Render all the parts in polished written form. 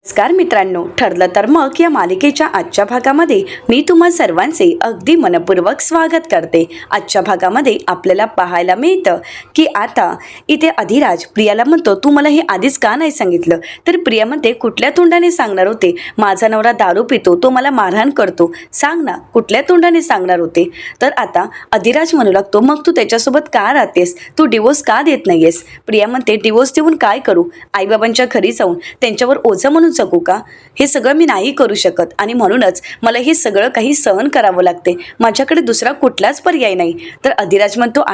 नमस्कार मित्रांनो, ठरलं तर मग या मालिकेच्या आजच्या भागामध्ये मी तुम्हा सर्वांचे अगदी मनपूर्वक स्वागत करते। आजच्या भागामध्ये आपल्याला पाहायला मिळतं की आता इथे अधिराज प्रियाला म्हणतो, तू मला हे आधीच का नाही सांगितलं? तर प्रिया म्हणते, कुठल्या तोंडाने सांगणार होते? माझा नवरा दारू पितो, तो मला मारहाण करतो, सांग ना कुठल्या तोंडाने सांगणार होते? तर आता अधिराज म्हणू लागतो, मग तू त्याच्यासोबत का राहतेस? तू डिवोर्स का देत नाहीयेस? प्रिया म्हणते, डिवोर्स देऊन काय करू? आईबाबांच्या घरी जाऊन त्यांच्यावर ओझं म्हणून जगू का? हे सगळं मी नाही करू शकत आणि म्हणूनच मला हे सगळं काही सहन करावं लागते, माझ्याकडे दुसरा कुठलाच पर्याय नाही। तर अधिराज म्हणतो,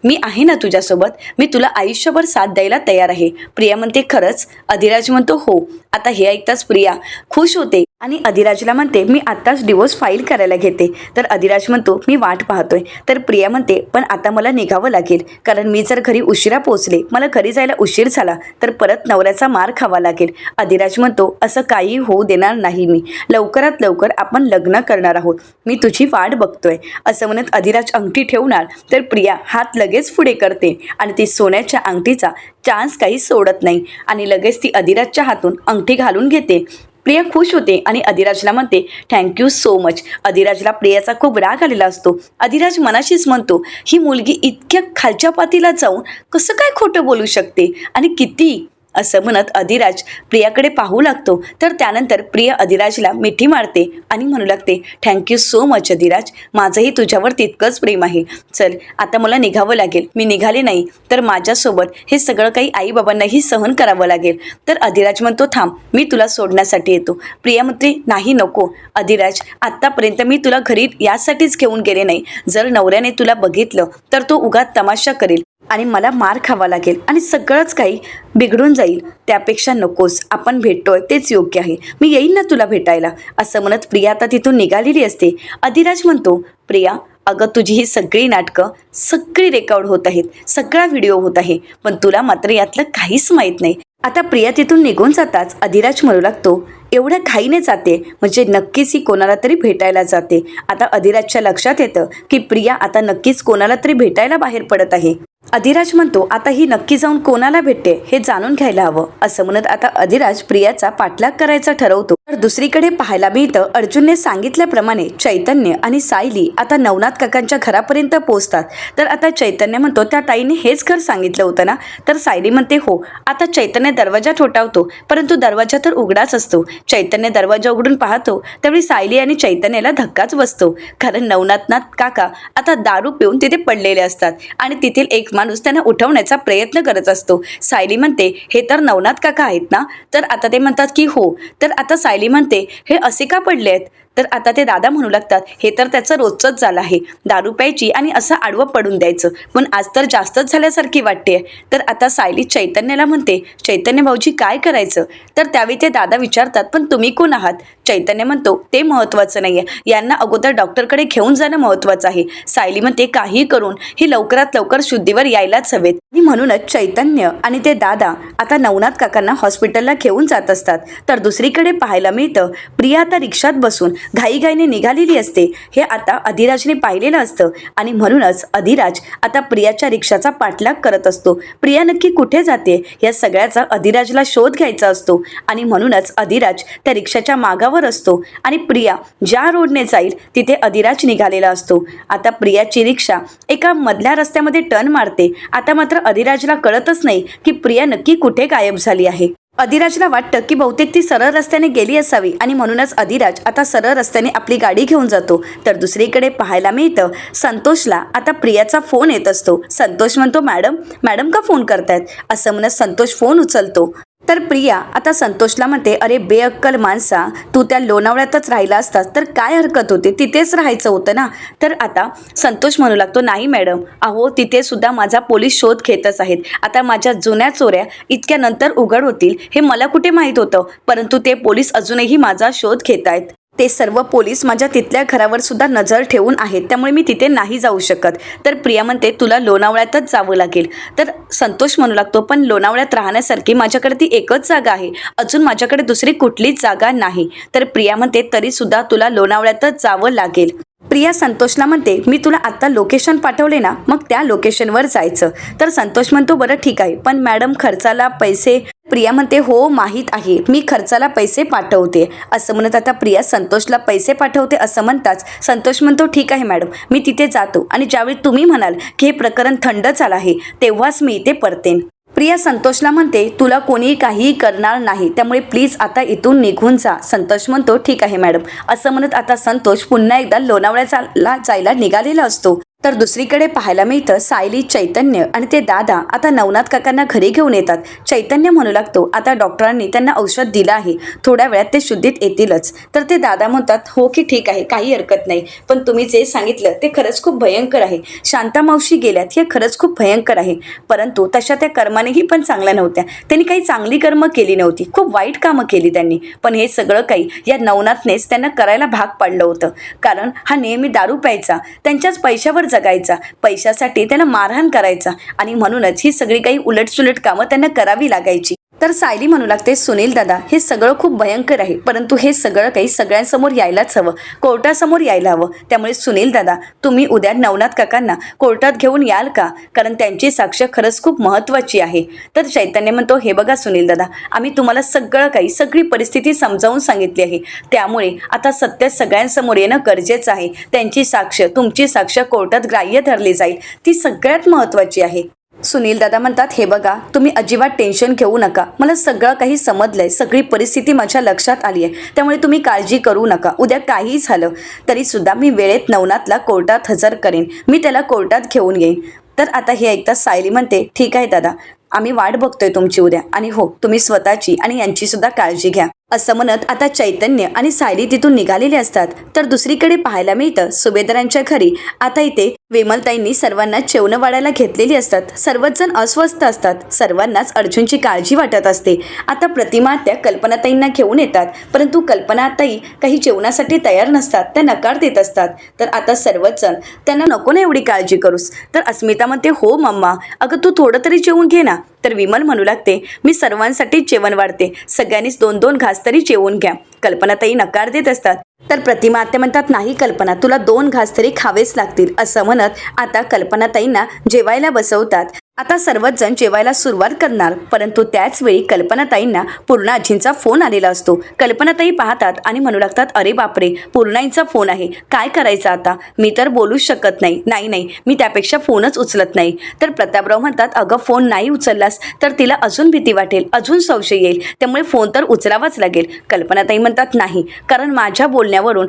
मी आहे ना तुझ्यासोबत, मी तुला आयुष्यभर साथ द्यायला तयार आहे। प्रिया म्हणते, खरंच? अधिराज म्हणतो, हो। आता हे ऐकताच प्रिया खुश होते आणि अधिराजला म्हणते, मी आत्ताच डिवोर्स फाईल करायला घेते। तर अधिराज म्हणतो, मी वाट पाहतोय। तर प्रिया म्हणते, पण आता मला निघावं लागेल, कारण मी जर घरी उशिरा पोहोचले, मला घरी जायला उशीर झाला तर परत नवऱ्याचा मार खावा लागेल। अधिराज म्हणतो, असं काही होऊ देणार नाही मी, लवकरात लवकर आपण लग्न करणार आहोत, मी तुझी वाट बघतोय। असं म्हणत अधिराज अंगठी ठेवणार तर प्रिया हात लगेच पुढे करते आणि ती सोन्याच्या अंगठीचा चान्स काही सोडत नाही आणि लगेच ती अधिराजच्या हातून अंगठी घालून घेते। प्रिया खुश होते आणि अधिराजला म्हणते, थँक्यू सो मच। अधिराजला प्रियाचा खूप राग आलेला असतो। अधिराज मनाशीच म्हणतो, ही मुलगी इतक्या खालच्या पातीला जाऊन कसं काय खोटं बोलू शकते आणि किती? असं म्हणत अधिराज प्रियाकडे पाहू लागतो। तर त्यानंतर प्रिया अधिराजला मिठी मारते आणि म्हणू लागते, थँक्यू सो मच अधिराज, माझंही तुझ्यावर तितकंच प्रेम आहे। चल आता मला निघावं लागेल, मी निघाले नाही तर माझ्यासोबत हे सगळं काही आईबाबांनाही सहन करावं लागेल। तर अधिराज म्हणतो, थांब, मी तुला सोडण्यासाठी येतो। प्रिया म्हणते, नाही नको अधिराज, आत्तापर्यंत मी तुला घरी यासाठीच घेऊन गेले नाही, जर नवऱ्याने तुला बघितलं तर तो उगाच तमाशा करेल आणि मला मार खावा लागेल आणि सगळंच काही बिघडून जाईल, त्यापेक्षा नकोस, आपण भेटतोय तेच योग्य आहे, मी येईन ना तुला भेटायला। असं म्हणत प्रिया आता तिथून निघालेली असते। अधिराज म्हणतो, प्रिया अगं, तुझी ही सगळी नाटकं सगळी रेकॉर्ड होत आहेत, सगळा व्हिडिओ होत आहे, पण तुला मात्र यातलं काहीच माहीत नाही। आता प्रिया तिथून निघून जाताच अधिराज म्हणू लागतो, एवढ्या घाईने जाते म्हणजे नक्कीच ही कोणाला तरी भेटायला जाते। आता अधिराजच्या लक्षात येतं की प्रिया आता नक्कीच कोणाला तरी भेटायला बाहेर पडत आहे। अधिराज म्हणतो, आता ही नक्की जाऊन कोणाला भेटते हे जाणून घ्यायला हवं। असं म्हणत आता अधिराज प्रियाचा पाठलाग करायचा ठरवतो। तर दुसरीकडे पाहायला मिळतं, अर्जुनने सांगितल्याप्रमाणे चैतन्य आणि सायली आता नवनाथ काकांच्या घरापर्यंत पोहोचतात। तर आता चैतन्य म्हणतो, त्या ताईने हेच घर सांगितलं होतं ना? तर सायली म्हणते, हो। आता चैतन्य दरवाजा ठोठावतो, परंतु दरवाजा तर उघडाच असतो। चैतन्य दरवाजा उघडून पाहतो त्यावेळी सायली आणि चैतन्याला धक्काच बसतो, कारण नवनाथनाथ काका आता दारू पिऊन तिथे पडलेले असतात आणि तेथील एक माणूस त्यांना उठवण्याचा प्रयत्न करत असतो। सायली म्हणते, हे तर नवनाथ काका आहेत ना? तर आता ते म्हणतात की हो। तर आता सायली म्हणते, हे असे का पडले आहेत? तर आता ते दादा म्हणू लागतात, हे तर त्याचं रोजचंच झालं आहे, दारू प्यायची आणि असं आडवं पडून द्यायचं, पण आज तर जास्तच झाल्यासारखी वाटते। तर आता सायली चैतन्याला म्हणते, चैतन्य भाऊजी काय करायचं? तर त्यावेळी ते दादा विचारतात, पण तुम्ही कोण आहात? चैतन्य म्हणतो, ते महत्त्वाचं नाही आहे, यांना अगोदर डॉक्टरकडे घेऊन जाणं महत्त्वाचं आहे। सायली म्हणते, काही करून ही लवकरात लवकर शुद्धीवर यायलाच हवेत आणि म्हणूनच चैतन्य आणि ते दादा आता नवनाथ काकांना हॉस्पिटलला घेऊन जात असतात। तर दुसरीकडे पाहायला मिळतं, प्रिया आता रिक्षात बसून घाईघाईने निघालेली असते। हे आता अधिराजने पाहिलेलं असतं आणि म्हणूनच अधिराज आता प्रियाच्या रिक्षाचा पाठलाग करत असतो। प्रिया नक्की कुठे जाते या सगळ्याचा अधिराजला शोध घ्यायचा असतो आणि म्हणूनच अधिराज त्या रिक्षाच्या मागावर असतो आणि प्रिया ज्या रोडने जाईल तिथे अधिराज निघालेला असतो। आता प्रियाची रिक्षा एका मधल्या रस्त्यामध्ये टर्न मारते। आता मात्र अधिराजला कळतच नाही की प्रिया नक्की कुठे गायब झाली आहे। अधिराजला वाटतं की बहुतेक ती सरळ रस्त्याने गेली असावी आणि म्हणूनच अधिराज आता सरळ रस्त्याने आपली गाडी घेऊन जातो। तर दुसरीकडे पाहायला मिळतं, संतोषला आता प्रियाचा फोन येत असतो। संतोष म्हणतो, मॅडम का फोन करतायत? असं म्हणत संतोष फोन उचलतो। तर प्रिया आता संतोषला म्हणते, अरे बेअक्कल माणसा, तू त्या लोणावळ्यातच राहिला असतास तर काय हरकत होते, तिथेच राहायचं होतं ना? तर आता संतोष म्हणू लागतो, नाही मॅडम, अहो तिथे सुद्धा माझा पोलीस शोध घेतच आहेत। आता माझ्या जुन्या चोऱ्या इतक्या नंतर उघड होतील हे मला कुठे माहीत होतं, परंतु ते पोलीस अजूनही माझा शोध घेत आहेत। ते सर्व पोलीस माझ्या तिथल्या घरावर सुद्धा नजर ठेवून आहेत, त्यामुळे मी तिथे नाही जाऊ शकत। तर प्रिया म्हणते, तुला लोणावळ्यातच जावं लागेल। तर संतोष म्हणू लागतो, पण लोणावळ्यात राहण्यासारखी माझ्याकडे ती एकच जागा आहे, अजून माझ्याकडे दुसरी कुठलीच जागा नाही। तर प्रिया म्हणते, तरी सुद्धा तुला लोणावळ्यातच जावं लागेल। प्रिया संतोषला म्हणते मी तुला आत्ता लोकेशन पाठवले ना, मग त्या लोकेशनवर जायचं. तर संतोष म्हणतो बरं ठीक आहे, पण मॅडम खर्चाला पैसे. प्रिया म्हणते हो माहीत आहे, मी खर्चाला पैसे पाठवते. असं म्हणत आता प्रिया संतोषला पैसे पाठवते. असं म्हणताच संतोष म्हणतो ठीक आहे मॅडम, मी तिथे जातो आणि ज्यावेळी तुम्ही म्हणाल की हे प्रकरण थंड झालं आहे तेव्हाच मी इथे परतेन. प्रिया संतोषला म्हणते तुला कोणी काहीही करणार नाही, त्यामुळे प्लीज आता इथून निघून जा. संतोष म्हणतो ठीक आहे मॅडम. असं म्हणत आता संतोष पुन्हा एकदा लोणावळ्याला जायला निघालेला असतो. तर दुसरीकडे पाहायला मिळतं सायली, चैतन्य आणि ते दादा आता नवनाथ काकांना घरी घेऊन येतात. चैतन्य म्हणू लागतो आता डॉक्टरांनी त्यांना औषध दिलं आहे, थोड्या वेळात ते शुद्धीत येतीलच. तर ते दादा म्हणतात हो की ठीक आहे, काही हरकत नाही, पण तुम्ही जे सांगितलं ते खरंच खूप भयंकर आहे. शांता मावशी गेल्यात हे खरंच खूप भयंकर आहे, परंतु तशा त्या कर्मानेही पण चांगल्या नव्हत्या. त्यांनी काही चांगली कर्म केली नव्हती, खूप वाईट कामं केली त्यांनी. पण हे सगळं काही या नवनाथनेच त्यांना करायला भाग पाडलं होतं, कारण हा नेहमी दारू प्यायचा, त्यांच्याच पैशावर जगायचा, पैशासाठी त्यांना मारहाण करायचा आणि म्हणूनच ही सगळी काही उलटसुलट कामं त्यांना करावी लागायची. तर सायली म्हणू लागते सुनील दादा हे सगळं खूप भयंकर आहे, परंतु हे सगळं काही सगळ्यांसमोर यायलाच हवं, कोर्टासमोर यायला हवं. त्यामुळे सुनील दादा तुम्ही उद्या नवनाथ काकांना कोर्टात घेऊन याल का, कारण त्यांची साक्ष खरंच खूप महत्त्वाची आहे. तर चैतन्य म्हणतो हे बघा सुनील दादा, आम्ही तुम्हाला सगळं काही सगळी परिस्थिती समजावून सांगितली आहे, त्यामुळे आता सत्य सगळ्यांसमोर येणं गरजेचं आहे. त्यांची साक्ष तुमची साक्ष कोर्टात ग्राह्य धरली जाईल, ती सगळ्यात महत्त्वाची आहे. सुनील दादा म्हणतात हे बघा तुम्ही अजिबात टेन्शन घेऊ नका, मला सगळं काही समजलंय, सगळी परिस्थिती माझ्या लक्षात आली आहे, त्यामुळे तुम्ही काळजी करू नका. उद्या काही झालं तरी सुद्धा मी वेळेत नवनाथला कोर्टात हजर करेन, मी त्याला कोर्टात घेऊन येईन. तर आता हे ऐकता सायली म्हणते ठीक आहे दादा, आम्ही वाट बघतोय तुमची उद्या, आणि हो तुम्ही स्वतःची आणि यांची सुद्धा काळजी घ्या. असं म्हणत आता चैतन्य आणि सायली तिथून निघालेले असतात. तर दुसरीकडे पाहायला मिळतं सुभेदारांच्या घरी आता इथे विमलताईंनी सर्वांना जेवणं वाढायला घेतलेली असतात. सर्वच जण अस्वस्थ असतात, सर्वांनाच अर्जुनची काळजी वाटत असते. आता प्रतिमा त्या कल्पनाताईंना घेऊन येतात, परंतु कल्पनाताई काही जेवणासाठी तयार नसतात, त्या नकार देत असतात. तर आता सर्वच जण त्यांना नको ना एवढी काळजी करूस. तर अस्मिता म्हणते हो मम्मा, अगं तू थोडं तरी जेवून घे ना. तर विमल म्हणू लागते मी सर्वांसाठी जेवण वाढते, सगळ्यांनीच 2-2 घास तरी जेवून घ्या. कल्पनाताई नकार देत असतात. तर प्रतिमा आत्या म्हणतात नाही कल्पना, तुला 2 घास तरी खावेच लागतील. असं म्हणत आता कल्पनाताईंना जेवायला बसवतात. आता सर्वच जण जेवायला सुरुवात करणार, परंतु त्याच वेळी कल्पनाताईंना पूर्णाजींचा फोन आलेला असतो. कल्पनाताई पाहतात आणि म्हणू लागतात अरे बापरे, पूर्णाईंचा फोन आहे, काय करायचं आता, मी तर बोलूच शकत नाही. नाही मी त्यापेक्षा फोनच उचलत नाही. तर प्रतापराव म्हणतात अगं फोन नाही उचललास तर तिला अजून भीती वाटेल, अजून संशय येईल, त्यामुळे फोन तर उचलावाच लागेल. कल्पनाताई म्हणतात नाही, कारण माझ्या बोलण्यावरून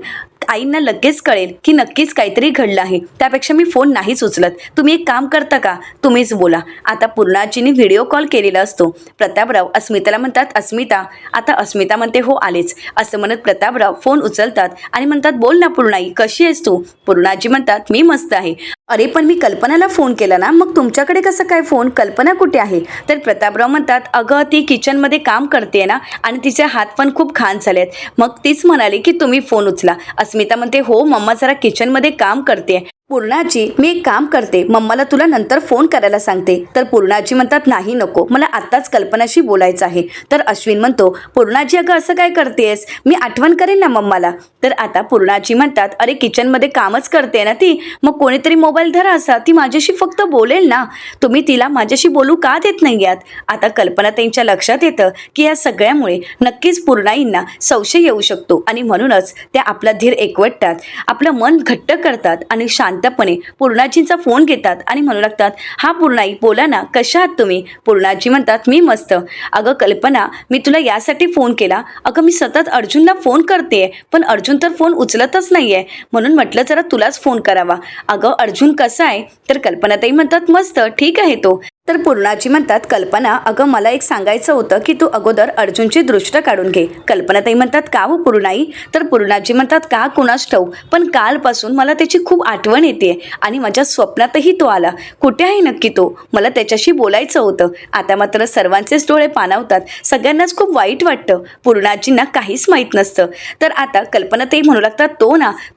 आईंना लगेच कळेल की नक्कीच काहीतरी घडलं आहे, त्यापेक्षा मी फोन नाहीच उचलत. तुम्ही एक काम करता का, तुम्हीच बोला. आता पूर्णाजींनी व्हिडिओ कॉल केलेला असतो. प्रतापराव अस्मिताला म्हणतात अस्मिता. आता अस्मिता म्हणते हो आलेच. असं म्हणत प्रतापराव फोन उचलतात आणि म्हणतात बोल ना पूर्णाई, कशी आहेस तू. पूर्णाजी म्हणतात मी मस्त आहे. अरे पण मी कल्पनाला फोन केला ना, मग तुमच्याकडे कसं काय फोन, कल्पना कुठे आहे. तर प्रतापराव म्हणतात अगं ती किचनमध्ये काम करते ना, आणि तिचे हात पण खूप घाण झालेत, मग तीच म्हणाली की तुम्ही फोन उचला. अस्मिता म्हणते हो मम्मा जरा किचनमध्ये काम करते. पूर्णाजी मी एक काम करते, मम्माला तुला नंतर फोन करायला सांगते. तर पूर्णाजी म्हणतात नाही नको, मला आत्ताच कल्पनाशी बोलायचं आहे. तर अश्विन म्हणतो पूर्णाजी अगं असं काय करतेस, मी आठवण करेन ना मम्माला. तर आता पूर्णाजी म्हणतात अरे किचनमध्ये कामच करते ना ती, मग कोणीतरी मोबाईल धरा असा, ती माझ्याशी फक्त बोलेल ना, तुम्ही तिला माझ्याशी बोलू का देत नाही आहात. आता कल्पना त्यांच्या लक्षात येतं की या सगळ्यामुळे नक्कीच पूर्णाईंना संशय येऊ शकतो, आणि म्हणूनच त्या आपला धीर एकवटतात, आपलं मन घट्ट करतात आणि शांतपणे पूर्णाजींचा फोन घेतात आणि म्हणू लागतात हा पूर्णाई बोला ना, कशा आहात तुम्ही. पूर्णाजी म्हणतात मी मस्त. अगं कल्पना मी तुला यासाठी फोन केला, अगं मी सतत अर्जुनला फोन करते, पण अर्जुन तर फोन उचलतच नाहीये, म्हणून म्हटलं जरा तुलाच फोन करावा. अगं अर्जुन कसा आहे. तर कल्पनाताई म्हणतात मस्त, ठीक आहे तो. तर पूर्णाजी म्हणतात कल्पना अगं मला एक सांगायचं होतं की तू अगोदर अर्जुनची दृष्ट काढून घे. कल्पनाताई म्हणतात का हो पूर्णाई. तर पूर्णाजी म्हणतात का कुणास ठाऊक, पण कालपासून मला त्याची खूप आठवण येते आणि माझ्या स्वप्नातही तो आला. कुठे आहे नक्की तो, मला त्याच्याशी बोलायचं होतं. आता मात्र सर्वांचेच डोळे पाणावतात, सगळ्यांनाच खूप वाईट वाटतं, पूर्णाजींना काहीच माहीत नसतं. तर आता कल्पनाताई म्हणू लागतात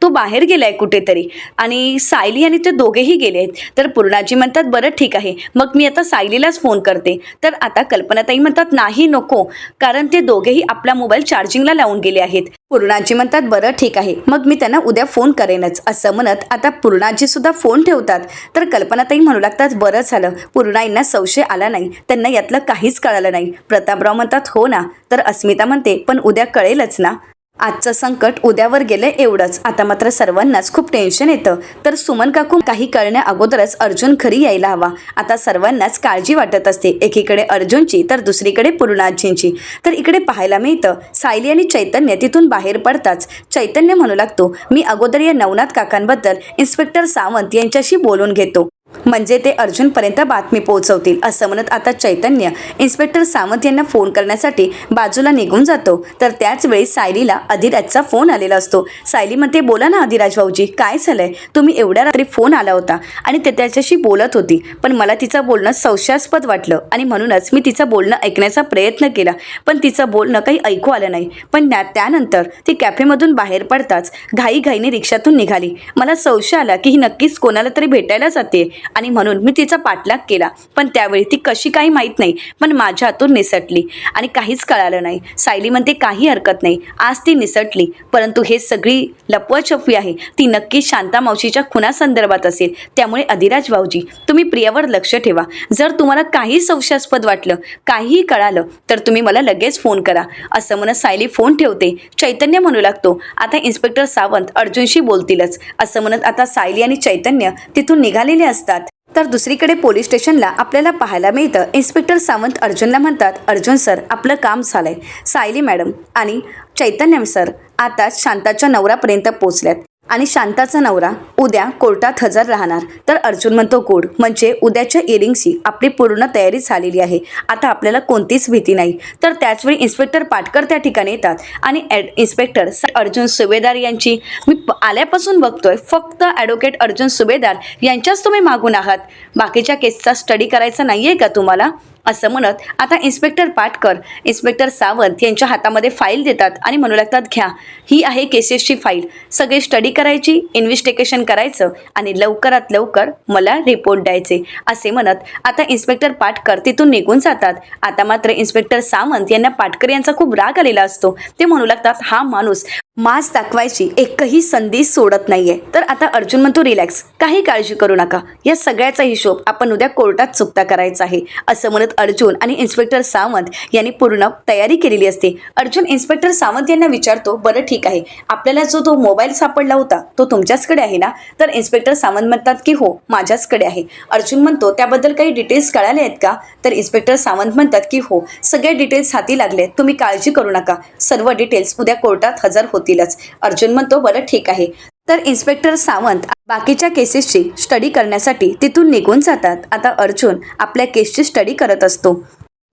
तो बाहेर गेलाय कुठेतरी, आणि सायली आणि ते दोघेही गेले आहेत. तर पूर्णाजी म्हणतात बरं ठीक आहे, मग मी आता आता सायलीलाच फोन करते. तर आता कल्पनाताई म्हणतात नाही नको, कारण ते दोघेही आपला मोबाईल चार्जिंगला लावून गेले आहेत. पूर्णाजी म्हणतात बरं ठीक आहे, मग मी त्यांना उद्या फोन करेनच असं म्हणत आता पूर्णाजी सुद्धा फोन ठेवतात. तर कल्पनाताई म्हणू लागतात बरं झालं, पूर्णाईंना संशय आला नाही, त्यांना यातलं काहीच कळालं नाही. प्रतापराव म्हणतात हो ना. तर अस्मिता म्हणते पण उद्या कळेलच ना. आजचं संकट उद्यावर गेलं एवढंच. आता मात्र सर्वांनाच खूप टेन्शन येतं. तर सुमन काकू काही कळण्या अगोदरच अर्जुन घरी यायला हवा. आता सर्वांनाच काळजी वाटत असते, एकीकडे अर्जुनची तर दुसरीकडे पूर्णाजींची. तर इकडे पाहायला मिळतं सायली आणि चैतन्य तिथून बाहेर पडताच चैतन्य म्हणू लागतो मी अगोदर या नवनाथ काकांबद्दल इन्स्पेक्टर सावंत यांच्याशी बोलून घेतो, म्हणजे ते अर्जुनपर्यंत बातमी पोहोचवतील असं म्हणत आता चैतन्य इन्स्पेक्टर सावंत यांना फोन करण्यासाठी बाजूला निघून जातो. तर त्याच वेळी सायलीला अधिराजचा फोन आलेला असतो. सायली म्हणते बोला ना अधिराज भाऊजी, काय झालंय? तुम्ही एवढ्या रात्री फोन आला होता आणि ते त्याच्याशी बोलत होती, पण मला तिचं बोलणं संशयास्पद वाटलं आणि म्हणूनच मी तिचं बोलणं ऐकण्याचा प्रयत्न केला, पण तिचं बोलणं काही ऐकू आलं नाही. पण त्यानंतर ती कॅफेमधून बाहेर पडताच घाईघाईने रिक्षातून निघाली. मला संशय आला की ही नक्कीच कोणाला तरी भेटायला जाते आणि म्हणून मी तिचा पाठलाग केला, पण त्यावेळी ती कशी काही माहीत नाही, पण माझ्या हातून निसटली आणि काहीच कळालं नाही. सायली म्हणते काही हरकत नाही, आज ती निसटली, परंतु हे सगळी लपवाछपवी आहे, ती नक्की शांता मावशीच्या खुनासंदर्भात असेल. त्यामुळे अधिराज भाऊजी तुम्ही प्रियावर लक्ष ठेवा. जर तुम्हाला काही संशयास्पद वाटलं, काहीही कळालं तर तुम्ही मला लगेच फोन करा असं म्हणत सायली फोन ठेवते. चैतन्य म्हणू लागतो आता इन्स्पेक्टर सावंत अर्जुनशी बोलतीलच असं म्हणत आता सायली आणि चैतन्य तिथून निघालेले असतात. तर दुसरीकडे पोलीस स्टेशनला आपल्याला पाहायला मिळतं इन्स्पेक्टर सावंत अर्जुनला म्हणतात अर्जुन सर आपलं काम झालंय. सायली मॅडम आणि चैतन्य सर आता शांताच्या नवऱ्यापर्यंत पोहोचल्यात आणि शांताचा नवरा उद्या कोर्टात हजर राहणार. तर अर्जुन म्हणतो गुड, म्हणजे उद्याच्या इयरिंगची आपली पूर्ण तयारी झालेली आहे, आता आपल्याला कोणतीच भीती नाही. तर त्याचवेळी इन्स्पेक्टर पाटकर त्या ठिकाणी येतात आणि इन्स्पेक्टर अर्जुन सुभेदार यांची मी आल्यापासून बघतोय फक्त ॲडव्होकेट अर्जुन सुभेदार यांच्याच तुम्ही मागून आहात, बाकीच्या केसचा स्टडी करायचा नाही आहे का तुम्हाला असं म्हणत आता इन्स्पेक्टर पाटकर इन्स्पेक्टर सावंत यांच्या हातामध्ये फाईल देतात आणि म्हणू लागतात घ्या, ही आहे केसेसची फाईल, सगळे स्टडी करायची, इन्व्हेस्टिगेशन करायचं आणि लवकरात लवकर मला रिपोर्ट द्यायचे असे म्हणत आता इन्स्पेक्टर पाटकर तिथून निघून जातात. आता मात्र इन्स्पेक्टर सावंत यांना पाटकर यांचा खूप राग आलेला असतो. ते म्हणू लागतात हा माणूस मास दाखवायची एकही संधी सोडत नाहीये. तर आता अर्जुन म्हणतो रिलॅक्स, काही काळजी करू नका, या सगळ्याचा हिशोब आपण उद्या कोर्टात चुकता करायचा आहे असं म्हणत अर्जुन आणि इन्स्पेक्टर सावंत यांनी पूर्ण तयारी केलेली असते. अर्जुन इन्स्पेक्टर सावंत यांना विचारतो बरं ठीक आहे, आपल्याला जो तो मोबाईल सापडला होता तो तुमच्याचकडे आहे ना? तर इन्स्पेक्टर सावंत म्हणतात की हो माझ्याचकडे आहे. अर्जुन म्हणतो त्याबद्दल काही डिटेल्स कळाले आहेत का? तर इन्स्पेक्टर सावंत म्हणतात की हो सगळे डिटेल्स हाती लागले, तुम्ही काळजी करू नका, सर्व डिटेल्स उद्या कोर्टात हजर होतीलच. अर्जुन म्हणतो बरं ठीक आहे. तर इन्स्पेक्टर सावंत बाकीच्या केसेसची स्टडी करण्यासाठी तिथून निघून जातात. आता अर्जुन आपल्या केसची स्टडी करत असतो.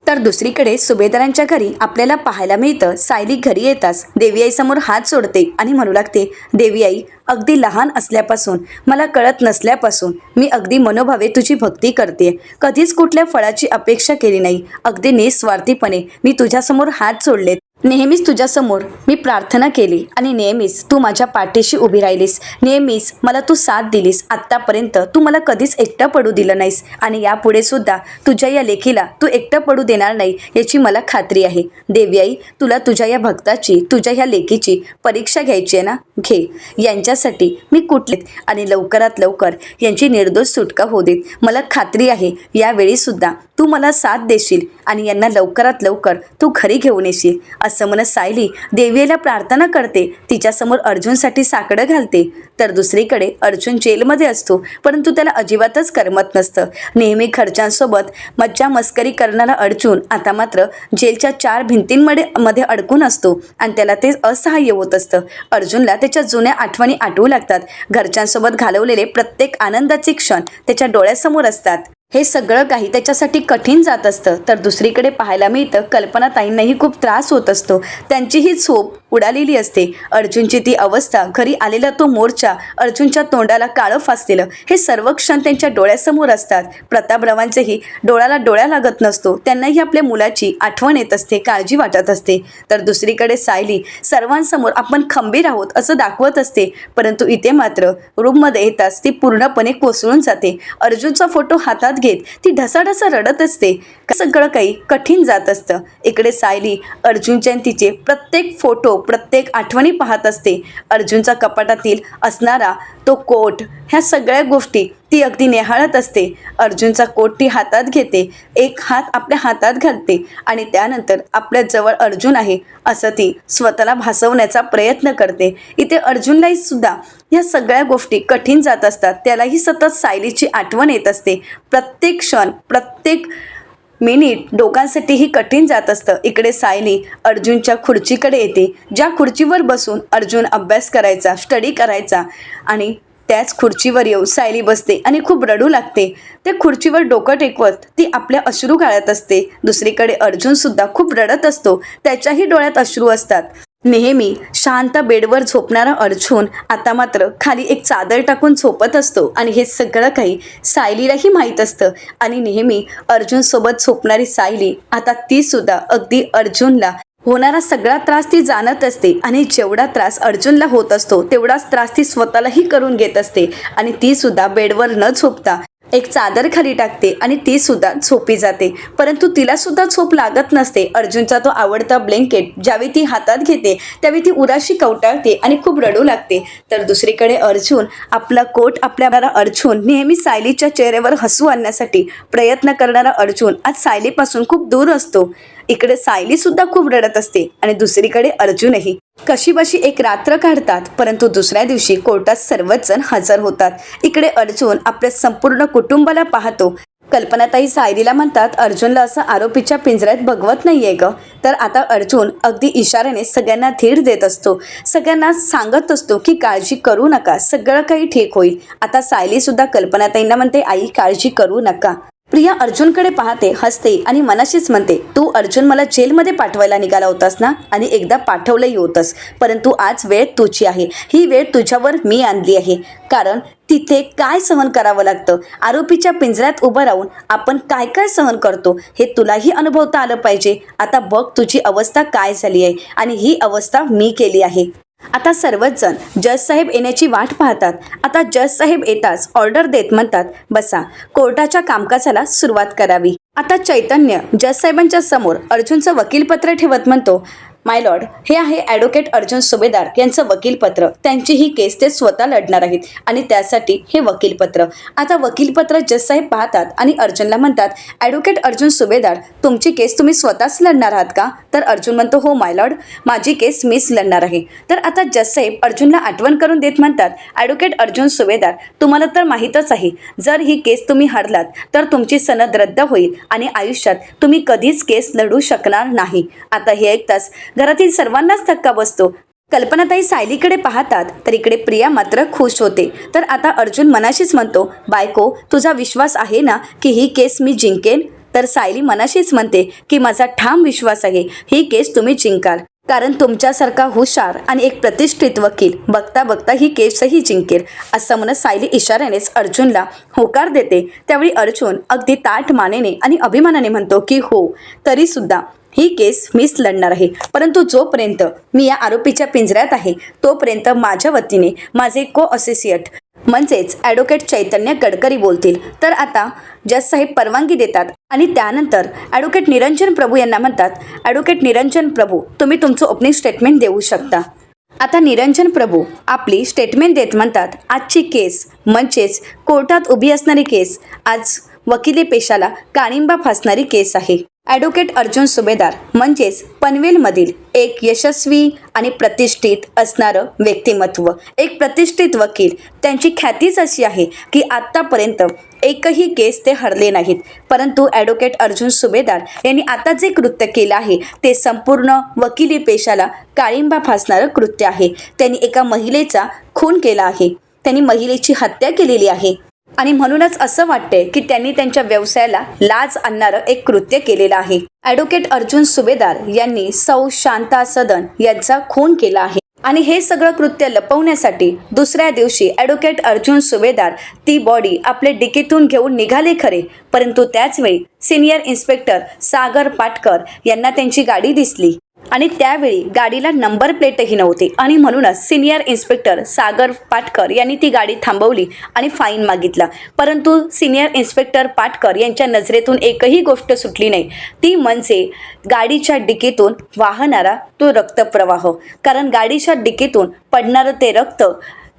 तर दुसरीकडे सुभेदारांच्या घरी आपल्याला पाहायला मिळतं सायली घरी येताच देवीआईसमोर हात जोडते आणि म्हणू लागते देवीआई अगदी लहान असल्यापासून मला कळत नसल्यापासून मी अगदी मनोभावे तुझी भक्ती करते, कधीच कुठल्या फळाची अपेक्षा केली नाही, अगदी निस्वार्थीपणे मी तुझ्यासमोर हात जोडलेत, नेहमीच तुझ्यासमोर मी प्रार्थना केली आणि नेहमीच तू माझ्या पाठीशी उभी राहिलीस, नेहमीच मला तू साथ दिलीस, आत्तापर्यंत तू मला कधीच एकटं पडू दिलं नाहीस आणि यापुढे सुद्धा तुझ्या या लेखीला तू एकटं पडू देणार नाही याची मला खात्री आहे. देवीआई तुला तुझ्या या भक्ताची तुझ्या ह्या लेखीची परीक्षा घ्यायची आहे ना, घे, यांच्यासाठी मी कुठले आणि लवकरात लवकर यांची निर्दोष सुटका होऊ देत. मला खात्री आहे यावेळी सुद्धा तू मला साथ देशील आणि यांना लवकरात लवकर तू घरी घेऊन येशील असं म्हणत सायली देवीला प्रार्थना करते, तिच्यासमोर अर्जुनसाठी साकडं घालते. तर दुसरीकडे अर्जुन जेलमध्ये असतो, परंतु त्याला अजिबातच करमत नसतं. नेहमी घरच्यांसोबत मज्जा मस्करी करणारा अर्जुन आता मात्र जेलच्या 4 भिंतींमध्ये अडकून असतो आणि त्याला ते असहाय्य होत असतं. अर्जुनला त्याच्या जुन्या आठवणी आठवू लागतात. घरच्यांसोबत घालवलेले प्रत्येक आनंदाचे क्षण त्याच्या डोळ्यासमोर असतात. हे सगळं काही त्याच्यासाठी कठीण जात असतं. तर दुसरीकडे पाहायला मिळतं कल्पनाताईंनाही खूप त्रास होत असतो. त्यांचीही झोप उडालेली असते. अर्जुनची ती अवस्था, घरी आलेला तो मोर्चा, अर्जुनच्या तोंडाला काळं फासलेलं, हे सर्व क्षण त्यांच्या डोळ्यासमोर असतात. प्रतापरावांचेही डोळ्याला डोळ्या लागत नसतो. त्यांनाही आपल्या मुलाची आठवण येत असते, काळजी वाटत असते. तर दुसरीकडे सायली सर्वांसमोर आपण खंबीर आहोत असं दाखवत असते, परंतु इथे मात्र रूममध्ये येताच ती पूर्णपणे कोसळून जाते. अर्जुनचा फोटो हातात घेत ती ढसाढसा रडत असते. सगळं काही कठीण जात असतं. इकडे सायली अर्जुनच्या तिचे प्रत्येक फोटो, प्रत्येक आठवणी पाहत असते. अर्जुनचा कपाटातील असणारा तो कोट, ह्या सगळ्या गोष्टी ती अगदी नेहाळत असते. अर्जुनचा कोट ती हातात घेते, एक हात आपल्या हातात घालते आणि त्यानंतर आपल्या जवळ अर्जुन आहे असं ती स्वतःला भासवण्याचा प्रयत्न करते. इथे अर्जुनलाही सुद्धा ह्या सगळ्या गोष्टी कठीण जात असतात. त्यालाही सतत सायलीची आठवण येत असते. प्रत्येक क्षण, प्रत्येक मिनिट दोघांसाठीही कठीण जात असतं. इकडे सायली अर्जुनच्या खुर्चीकडे येते, ज्या खुर्चीवर बसून अर्जुन अभ्यास करायचा, स्टडी करायचा, आणि त्याच खुर्चीवर येऊन सायली बसते आणि खूप रडू लागते. त्या खुर्चीवर डोकं टेकवत ती आपल्या अश्रू गाळत असते. दुसरीकडे अर्जुनसुद्धा खूप रडत असतो, त्याच्याही डोळ्यात अश्रू असतात. नेहमी शांत बेडवर झोपणारा अर्जुन आता मात्र खाली एक चादर टाकून झोपत असतो आणि हे सगळं काही सायलीलाही माहीत असतं. आणि नेहमी अर्जुनसोबत झोपणारी सायली आता ती सुद्धा अगदी अर्जुनला होणारा सगळा त्रास ती जाणत असते आणि जेवढा त्रास अर्जुनला होत असतो तेवढाच त्रास ती स्वतःलाही करून घेत असते. आणि ती सुद्धा बेडवर न झोपता एक चादर खाली टाकते आणि ती सुद्धा झोपी जाते. परंतु तिला सुद्धा झोप लागत नसते. अर्जुनचा तो आवडता ब्लँकेट ज्यावेळी ती हातात घेते त्यावेळी ती उराशी कवटाळते आणि खूप रडू लागते. तर दुसरीकडे अर्जुन आपला कोट आपल्या अर्जुन नेहमी सायलीच्या चेहऱ्यावर हसू आणण्यासाठी प्रयत्न करणारा अर्जुन आज सायलीपासून खूप दूर असतो. इकडे सायली सुद्धा खूप रडत असते आणि दुसरीकडे अर्जुनही. कशीबशी एक रात्र काढतात, परंतु दुसऱ्या दिवशी कोर्टात सर्वच जण हजर होतात. इकडे अर्जुन आपल्या संपूर्ण कुटुंबाला पाहतो. कल्पनाताई सायलीला म्हणतात, अर्जुनला असं आरोपीच्या पिंजऱ्यात बघवत नाहीये ग. तर आता अर्जुन अगदी इशाऱ्याने सगळ्यांना धीर देत असतो, सगळ्यांना सांगत असतो की काळजी करू नका, सगळं काही ठीक होईल. आता सायली सुद्धा कल्पनाताईंना म्हणते, आई काळजी करू नका. प्रिया अर्जुनकडे पाहते, हसते आणि मनाशीच म्हणते, तू अर्जुन मला जेलमध्ये पाठवायला निघाला होतास ना, आणि एकदा पाठवलंही होतंस, परंतु आज वेळ तुझी आहे. ही वेळ तुझ्यावर मी आणली आहे. कारण तिथे काय सहन करावं लागतं, आरोपीच्या पिंजऱ्यात उभं राहून आपण काय काय सहन करतो हे तुलाही अनुभवता आलं पाहिजे. आता बघ तुझी अवस्था काय झाली आहे आणि ही अवस्था मी केली आहे. आता सर्वच जण जज साहेब येण्याची वाट पाहतात. आता जज साहेब येताच ऑर्डर देत म्हणतात, बसा, कोर्टाच्या कामकाजाला सुरुवात करावी. आता चैतन्य जज साहेबांच्या समोर अर्जुनचं वकीलपत्र ठेवत म्हणतो, माय लॉर्ड, हे आहे ॲडव्होकेट अर्जुन सुभेदार यांचं वकीलपत्र. त्यांची ही केस ते स्वतः लढणार आहेत आणि त्यासाठी हे वकीलपत्र. आता वकीलपत्र जज साहेब पाहतात आणि अर्जुनला म्हणतात, ॲडव्होकेट अर्जुन सुभेदार, तुमची केस तुम्ही स्वतःच लढणार आहात का? तर अर्जुन म्हणतो, हो माय लॉर्ड, माझी केस मीच लढणार आहे. तर आता जज साहेब अर्जुनला आठवण करून देत म्हणतात, ॲडव्होकेट अर्जुन सुभेदार, तुम्हाला तर माहीतच आहे, जर ही केस तुम्ही हरलात तर तुमची सनद रद्द होईल आणि आयुष्यात तुम्ही कधीच केस लढू शकणार नाही. आता हे ऐकताच घरातील सर्वांनाच धक्का बसतो. कल्पनाताई सायलीकडे पाहतात तर इकडे प्रिया मात्र खुश होते. तर आता अर्जुन मनाशीच म्हणतो, बायको, तुझा विश्वास आहे ना की ही केस मी जिंकेन? तर सायली मनाशीच म्हणते की माझा ठाम विश्वास आहे, ही केस तुम्ही जिंकाल. कारण तुमच्यासारखा हुशार आणि एक प्रतिष्ठित वकील बघता बघता ही केसही जिंकेल. असं म्हणत सायली इशाऱ्यानेच अर्जुनला होकार देते. त्यावेळी अर्जुन अगदी ताठ मानेने आणि अभिमानाने म्हणतो की हो, तरीसुद्धा ही केस मीच लढणार आहे. परंतु जोपर्यंत मी या आरोपीच्या पिंजऱ्यात आहे तोपर्यंत माझ्या वतीने माझे को असोसिएट म्हणजेच ॲडव्होकेट चैतन्य गडकरी बोलतील. तर आता जज साहेब परवानगी देतात आणि त्यानंतर ॲडव्होकेट निरंजन प्रभू यांना म्हणतात, ॲडव्होकेट निरंजन प्रभू, तुम्ही तुमचं ओपनिंग स्टेटमेंट देऊ शकता. आता निरंजन प्रभू आपली स्टेटमेंट देत म्हणतात, आजची केस म्हणजेच कोर्टात उभी असणारी केस आज वकिली पेशाला काळिंबा फासणारी केस आहे. ॲडव्होकेट अर्जुन सुभेदार म्हणजेच पनवेलमधील एक यशस्वी आणि प्रतिष्ठित असणारं व्यक्तिमत्व, एक प्रतिष्ठित वकील. त्यांची ख्यातीच अशी आहे की आत्तापर्यंत एकही केस ते हरले नाहीत. परंतु ॲडव्होकेट अर्जुन सुभेदार यांनी आता जे कृत्य केलं आहे ते संपूर्ण वकिली पेशाला काळिंबा फासणारं कृत्य आहे. त्यांनी एका महिलेचा खून केला आहे, त्यांनी महिलेची हत्या केलेली आहे. आणि म्हणूनच असं वाटते की त्यांनी त्यांच्या व्यवसायाला लाज आणणारं एक कृत्य केलेलं आहे. ॲडव्होकेट अर्जुन सुभेदार यांनी सौ शांता सदन यांचा खून केला आहे आणि हे सगळं कृत्य लपवण्यासाठी दुसऱ्या दिवशी ॲडव्होकेट अर्जुन सुभेदार ती बॉडी आपले डिकीतून घेऊन निघाले खरे, परंतु त्याचवेळी सिनियर इन्स्पेक्टर सागर पाटकर यांना त्यांची गाडी दिसली आणि त्यावेळी गाडीला नंबर प्लेटही नव्हती आणि म्हणूनच सिनियर इन्स्पेक्टर सागर पाटकर यांनी ती गाडी थांबवली आणि फाईन मागितला. परंतु सिनियर इन्स्पेक्टर पाटकर यांच्या नजरेतून एकही गोष्ट सुटली नाही, ती म्हणजे गाडीच्या डिकीतून वाहणारा तो रक्तप्रवाह. कारण गाडीच्या डिकीतून पडणारं ते रक्त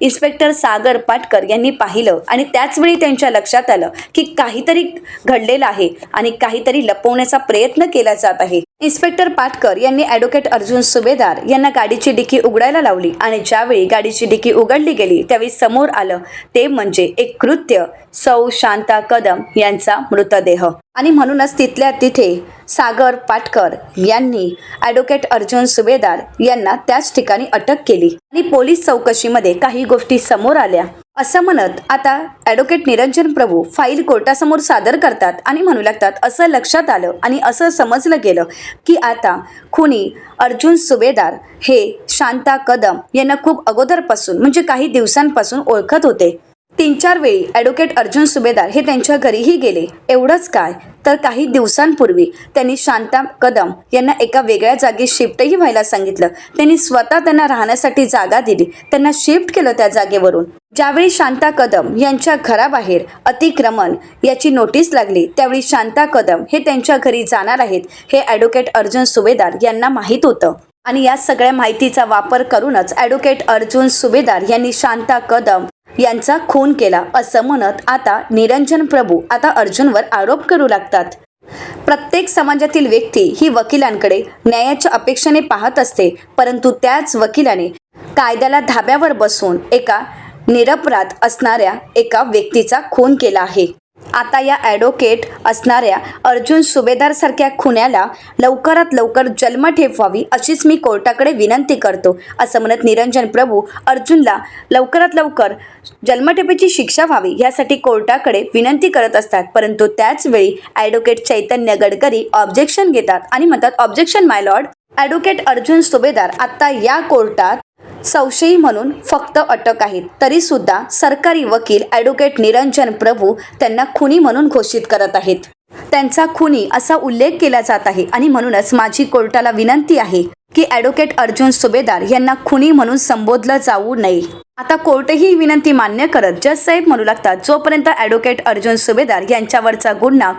इन्स्पेक्टर सागर पाटकर यांनी पाहिलं आणि त्याचवेळी त्यांच्या लक्षात आलं की काहीतरी घडलेलं आहे आणि काहीतरी लपवण्याचा प्रयत्न केला जात आहे. इन्स्पेक्टर पाटकर यांनी ॲडव्होकेट अर्जुन सुभेदार यांना गाडीची डिकी उघडायला लावली आणि ज्यावेळी गाडीची डिकी उघडली गेली त्यावेळी समोर आलं ते म्हणजे एक कृत्य, सौ शांता कदम यांचा मृतदेह. आणि म्हणूनच तिथल्या तिथे सागर पाटकर यांनी ॲडव्होकेट अर्जुन सुभेदार यांना त्याच ठिकाणी अटक केली आणि पोलीस चौकशीमध्ये काही गोष्टी समोर आल्या. असं म्हणत आता ॲडव्होकेट निरंजन प्रभू फाईल कोर्टासमोर सादर करतात आणि म्हणू लागतात, असं लक्षात आलं आणि असं समजलं गेलं की आता खुनी अर्जुन सुभेदार हे शांता कदम यांना खूप अगोदरपासून म्हणजे काही दिवसांपासून ओळखत होते. 3-4 वेळी ॲडव्होकेट अर्जुन सुभेदार हे त्यांच्या घरीही गेले. एवढंच काय तर काही दिवसांपूर्वी त्यांनी शांता कदम यांना एका वेगळ्या जागी शिफ्टही व्हायला सांगितलं. त्यांनी स्वतः त्यांना राहण्यासाठी जागा दिली, त्यांना शिफ्ट केलं त्या जागेवरून. ज्यावेळी शांता कदम यांच्या घराबाहेर अतिक्रमण याची नोटीस लागली त्यावेळी शांता कदम हे त्यांच्या घरी जाणार आहेत हे ॲडव्होकेट अर्जुन सुभेदार यांना माहीत होतं आणि या सगळ्या माहितीचा वापर करूनच ॲडव्होकेट अर्जुन सुभेदार यांनी शांता कदम यांचा खून केला असं म्हणत आता निरंजन प्रभू आता अर्जुनवर आरोप करू लागतात. प्रत्येक समाजातील व्यक्ती ही वकिलांकडे न्यायाच्या अपेक्षेने पाहत असते, परंतु त्याच वकिलाने कायद्याला धाब्यावर बसून एका निरपराध असणाऱ्या एका व्यक्तीचा खून केला आहे. आता या ॲडव्होकेट असणाऱ्या अर्जुन सुभेदार सारख्या खुन्याला लवकरात लवकर जन्मठेप व्हावी अशीच मी कोर्टाकडे विनंती करतो असं म्हणत निरंजन प्रभू अर्जुनला लवकरात लवकर जन्मठेपेची शिक्षा व्हावी यासाठी कोर्टाकडे विनंती करत असतात. परंतु त्याच वेळी ॲडव्होकेट चैतन्य गडकरी ऑब्जेक्शन घेतात आणि म्हणतात, ऑब्जेक्शन माय लॉर्ड, ॲडव्होकेट अर्जुन सुभेदार आता या कोर्टात संशयी म्हणून फक्त अटक आहेत, तरी सुद्धा सरकारी वकील ॲडव्होकेट निरंजन प्रभू त्यांना खुनी म्हणून घोषित करत आहेत. त्यांचा खुनी असा उल्लेख केला जात आहे आणि म्हणूनच माझी कोर्टाला विनंती आहे की ॲडव्होकेट अर्जुन सुभेदार यांना खुनी म्हणून संबोधलं जाऊ नये. आता कोर्टही विनंती मान्य करत जज साहेब म्हणू लागतात, जोपर्यंत ॲडव्होकेट अर्जुन सुभेदार यांच्यावरचा गुन्हा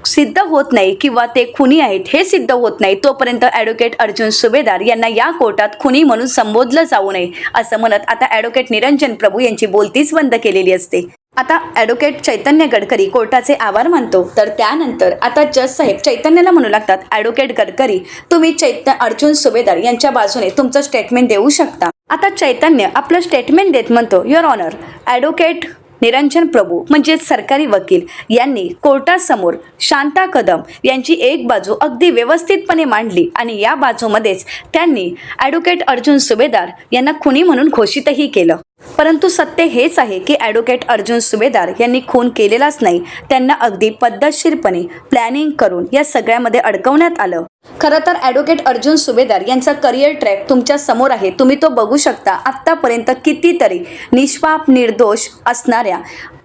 सिद्ध होत नाही किंवा ते खुनी आहेत हे सिद्ध होत नाही तोपर्यंत ॲडव्होकेट अर्जुन सुभेदार यांना या कोर्टात खुनी म्हणून संबोधलं जाऊ नये असं म्हणत आता ॲडव्होकेट निरंजन प्रभू यांची बोलतीच बंद केलेली असते. आता ॲडव्होकेट चैतन्य गडकरी कोर्टाचे आभार मानतो. तर त्यानंतर आता जज साहेब चैतन्याला म्हणू लागतात, ॲडव्होकेट गडकरी तुम्ही अर्जुन सुभेदार यांच्या बाजूने तुमचं स्टेटमेंट देऊ शकता. आता चैतन्य आपलं स्टेटमेंट देत म्हणतो, युअर ऑनर, ॲडव्होकेट निरंजन प्रभू म्हणजे सरकारी वकील यांनी कोर्टासमोर शांता कदम यांची एक बाजू अगदी व्यवस्थितपणे मांडली आणि या बाजूमध्येच त्यांनी ॲडव्होकेट अर्जुन सुभेदार यांना खुनी म्हणून घोषितही केलं. परंतु सत्य हेच आहे की ॲडव्होकेट अर्जुन सुभेदार यांनी खून केलेलाच नाही, त्यांना अगदी पद्धतशीरपणे प्लॅनिंग करून या सगळ्यामध्ये अडकवण्यात आलं. खरं तर ॲडव्होकेट अर्जुन सुभेदार यांचा करिअर ट्रॅक तुमच्या समोर आहे, तुम्ही तो बघू शकता. आत्तापर्यंत कितीतरी निष्पाप निर्दोष असणाऱ्या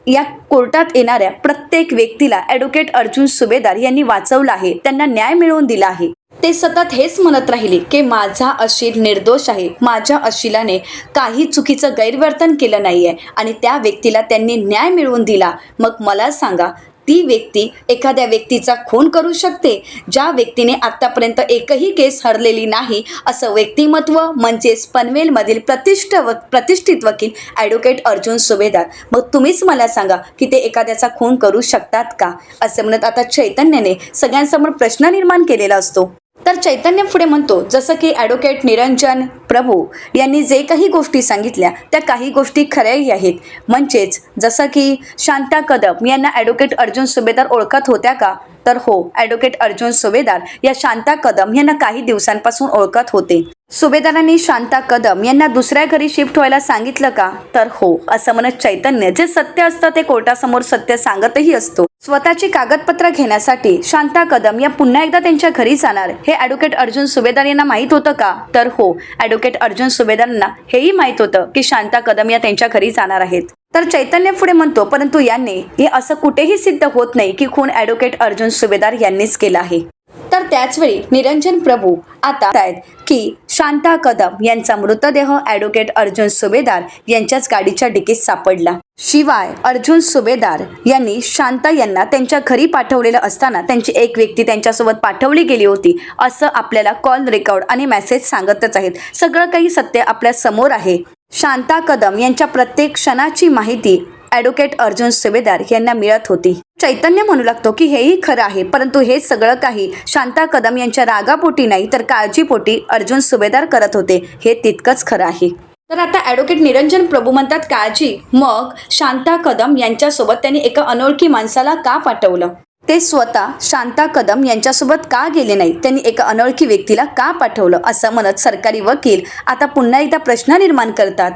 या कोर्टात येणाऱ्या प्रत्येक व्यक्तीला ॲडव्होकेट अर्जुन सुभेदार यांनी वाचवलं आहे, त्यांना न्याय मिळवून दिला आहे. ते सतत हेच म्हणत राहिले की माझा अशील निर्दोष आहे, माझ्या अशिलाने काही चुकीचं गैरवर्तन केलं नाही आहे आणि त्या व्यक्तीला त्यांनी न्याय मिळवून दिला. मग मला सांगा, ती व्यक्ती एखाद्या व्यक्तीचा खून करू शकते ज्या व्यक्तीने आत्तापर्यंत एकही केस हरलेली नाही असं व्यक्तिमत्व म्हणजेच पनवेलमधील प्रतिष्ठित वकील ॲडव्होकेट अर्जुन सुभेदार. मग तुम्हीच मला सांगा की ते एखाद्याचा खून करू शकतात का असं म्हणत आता चैतन्याने सगळ्यांसमोर प्रश्न निर्माण केलेला असतो. तर चैतन्य पुढे म्हणतो, जसं की ॲडव्होकेट निरंजन प्रभू यांनी जे काही गोष्टी सांगितल्या त्या काही गोष्टी खऱ्याही आहेत. म्हणजेच जसं की शांता कदम यांना ॲडव्होकेट अर्जुन सुभेदार ओळखत होत्या का, तर हो, ॲडव्होकेट अर्जुन सुभेदार या शांता कदम यांना काही दिवसांपासून ओळखत होते. सुभेदारांनी शांता कदम यांना दुसऱ्या घरी शिफ्ट व्हायला सांगितलं का? तर हो, असं म्हणत चैतन्य जे सत्य असतं ते कोर्टासमोर सत्य सांगतही असतो. स्वतःची कागदपत्र घेण्यासाठी शांता कदम या पुन्हा एकदा त्यांच्या घरी जाणार हे ॲडव्होकेट अर्जुन सुभेदार यांना माहीत होतं का? तर हो, ॲडव्होकेट अर्जुन सुभेदारांना हेही माहीत होतं की शांता कदम या त्यांच्या घरी जाणार आहेत. तर चैतन्य पुढे म्हणतो, परंतु यांनी हे असं कुठेही सिद्ध होत नाही की खून ॲडव्होकेट अर्जुन सुभेदार यांनीच केला आहे. तर त्याचवेळी निरंजन प्रभू आता आहेत की शांता कदम यांचा मृतदेह ॲडव्होकेट अर्जुन सुभेदार यांच्याच गाडीच्या डिकीत सापडला. शिवाय अर्जुन सुभेदार यांनी शांता यांना त्यांच्या घरी पाठवलेलं असताना त्यांची एक व्यक्ती त्यांच्यासोबत पाठवली गेली होती असं आपल्याला कॉल रेकॉर्ड आणि मेसेज सांगतच आहेत. सगळं काही सत्य आपल्या समोर आहे. शांता कदम यांच्या प्रत्येक क्षणाची माहिती ॲडव्होकेट अर्जुन सुभेदार यांना मिळत होती. चैतन्य म्हणू लागतो की हेही खरं आहे, परंतु हे सगळं काही शांता कदम यांच्या रागापोटी नाही तर काळजीपोटी अर्जुन सुभेदार करत होते हे तितकंच खरं आहे. तर आता ॲडव्होकेट निरंजन प्रभू म्हणतात काळजी, मग शांता कदम यांच्यासोबत त्यांनी एका अनोळखी माणसाला का पाठवलं? ते स्वतः शांता कदम यांच्यासोबत का गेले नाही, त्यांनी एका अनोळखी व्यक्तीला का पाठवलं असं म्हणत सरकारी वकील आता पुन्हा एकदा प्रश्न निर्माण करतात.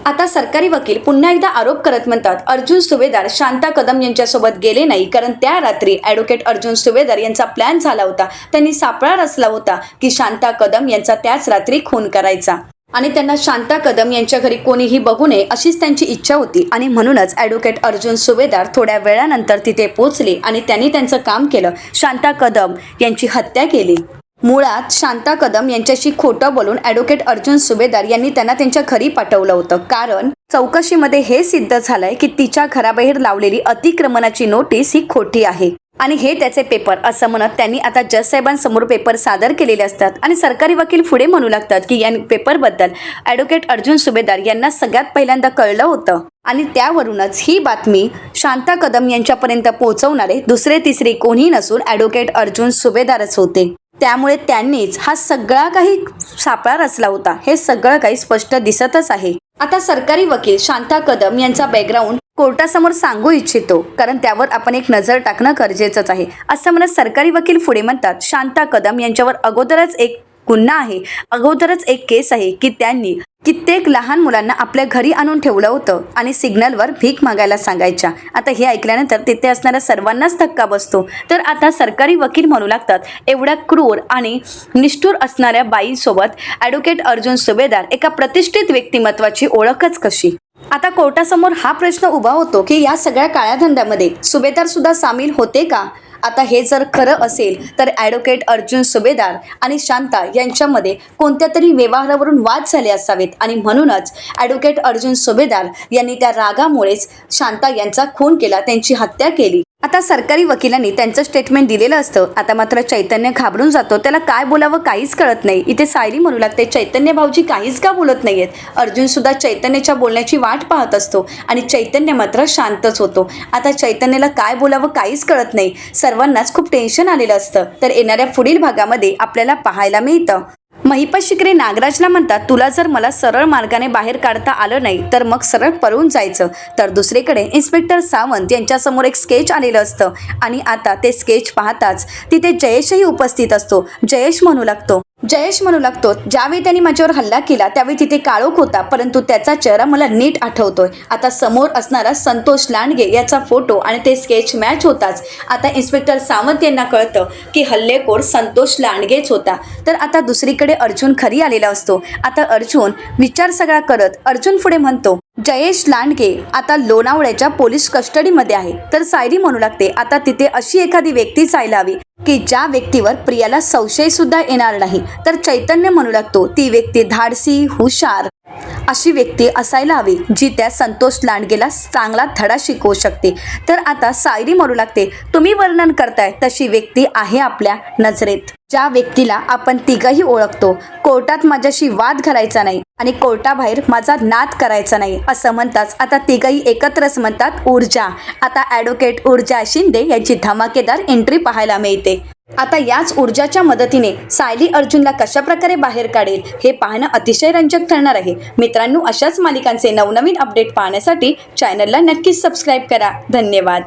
आता सरकारी वकील पुन्हा एकदा आरोप करत म्हणतात अर्जुन सुभेदार शांता कदम यांच्यासोबत गेले नाही, कारण त्या रात्री ॲडव्होकेट अर्जुन सुभेदार यांचा प्लॅन झाला होता. त्यांनी सापळा रचला होता की शांता कदम यांचा त्याच रात्री खून करायचा आणि त्यांना शांता कदम यांच्या घरी कोणीही बघू नये अशीच त्यांची इच्छा होती आणि म्हणूनच ॲडव्होकेट अर्जुन सुभेदार थोड्या वेळानंतर तिथे पोहोचले आणि त्यांनी त्यांचं काम केलं. शांता कदम यांची हत्या केली. मुळात शांता कदम यांच्याशी खोटं बोलून ॲडव्होकेट अर्जुन सुभेदार यांनी त्यांना त्यांच्या घरी पाठवलं होतं, कारण चौकशीमध्ये हे सिद्ध झालंय की तिच्या घराबाहेर लावलेली अतिक्रमणाची नोटीस ही खोटी आहे आणि हे त्याचे पेपर असं म्हणत त्यांनी आता जज साहेबांसमोर पेपर सादर केलेले असतात आणि सरकारी वकील पुढे म्हणू लागतात की या पेपरबद्दल ॲडव्होकेट अर्जुन सुभेदार यांना सगळ्यात पहिल्यांदा कळलं होतं आणि त्यावरूनच ही बातमी शांता कदम यांच्यापर्यंत पोहोचवणारे दुसरे तिसरे कोणी नसून ॲडव्होकेट अर्जुन सुभेदारच होते. त्यामुळे त्यांनीच हा सगळा काही सापळा रचला होता. हे सगळं काही स्पष्ट दिसतच आहे. आता सरकारी वकील शांता कदम यांचा बॅकग्राऊंड कोर्टासमोर सांगू इच्छितो, कारण त्यावर आपण एक नजर टाकणं गरजेचंच आहे. असं म्हणत सरकारी वकील पुढे म्हणतात शांता कदम यांच्यावर अगोदरच एक गुन्हा आहे, अगोदरच एक केस आहे की त्यांनी कित्येक लहान मुलांना आपल्या घरी आणून ठेवलं होतं आणि सिग्नलवर भीक मागायला सांगायच्या. आता हे ऐकल्यानंतर तिथे असणाऱ्या सर्वांनाच धक्का बसतो. तर आता सरकारी वकील म्हणू लागतात एवढ्या क्रूर आणि निष्ठुर असणाऱ्या बाईसोबत ॲडव्होकेट अर्जुन सुभेदार एका प्रतिष्ठित व्यक्तिमत्वाची ओळखच कशी? आता कोर्टासमोर हा प्रश्न उभा होतो की या सगळ्या काळ्या धंद्यामध्ये सुभेदार सुद्धा सामील होते का? आता हे जर खरं असेल तर ॲडव्होकेट अर्जुन सुभेदार आणि शांता यांच्यामध्ये कोणत्या तरी व्यवहारावरून वाद झाले असावेत आणि म्हणूनच ॲडव्होकेट अर्जुन सुभेदार यांनी त्या रागामुळेच शांता यांचा खून केला, त्यांची हत्या केली. आता सरकारी वकिलांनी त्यांचं स्टेटमेंट दिलेलं असतं. आता मात्र चैतन्य घाबरून जातो, त्याला काय बोलावं काहीच कळत नाही. इथे सायली म्हणू लागते चैतन्य भाऊजी काहीच का बोलत नाहीयेत. अर्जुन सुद्धा चैतन्याच्या बोलण्याची वाट पाहत असतो आणि चैतन्य मात्र शांतच होतो. आता चैतन्याला काय बोलावं काहीच कळत नाही. सर्वांनाच खूप टेन्शन आलेलं असतं. तर येणाऱ्या पुढील भागामध्ये आपल्याला पाहायला मिळतं महिपत शिकरे नागराजला म्हणतात तुला जर मला सरळ मार्गाने बाहेर काढता आलं नाही तर मग सरळ पळून जायचं. तर दुसरीकडे इन्स्पेक्टर सावंत यांच्यासमोर एक स्केच आलेलं असतं आणि आता ते स्केच पाहताच तिथे जयेशही उपस्थित असतो. जयेश म्हणू लागतो ज्यावेळी त्यांनी माझ्यावर हल्ला केला त्यावेळी तिथे काळोख होता, परंतु त्याचा चेहरा मला नीट आठवतोय. आता समोर असणारा संतोष लांडगे याचा फोटो आणि ते स्केच मॅच होताच आता इन्स्पेक्टर सावंत यांना कळतं की हल्लेखोर संतोष लांडगेच होता. तर आता दुसरीकडे अर्जुन खरी आलेला असतो. आता अर्जुन विचार सगळा करत अर्जुन पुढे म्हणतो जयेश लांडगे आता लोणावळ्याच्या पोलीस कस्टडीमध्ये आहे. तर सायली म्हणू लागते आता तिथे अशी एखादी व्यक्ती जायला हवी की ज्या व्यक्तीवर प्रियाला संशय सुद्धा येणार नाही. तर चैतन्य म्हणू लागतो ती व्यक्ती धाडसी, हुशार अशी व्यक्ती असायला हवी जी त्या संतोष लांडगेला चांगला धडा शिकवू शकते. तर आता सायली म्हणू लागते तुम्ही वर्णन करताय तशी व्यक्ती आहे आपल्या नजरेत, ज्या व्यक्तीला आपण तिघही ओळखतो. कोर्टात माझ्याशी वाद घालायचा नाही आणि कोर्टाबाहेर माझा नाद करायचा नाही असं म्हणताच आता तिघही एकत्रच म्हणतात ऊर्जा. आता ॲडव्होकेट ऊर्जा शिंदे यांची धमाकेदार एंट्री पाहायला मिळते. आता याच ऊर्जाच्या मदतीने सायली अर्जुनला कशा प्रकारे बाहेर काढेल हे पाहणं अतिशय रंजक ठरणार आहे. मित्रांनो, अशाच मालिकांचे नवनवीन अपडेट पाहण्यासाठी चॅनलला नक्कीच सबस्क्राईब करा. धन्यवाद.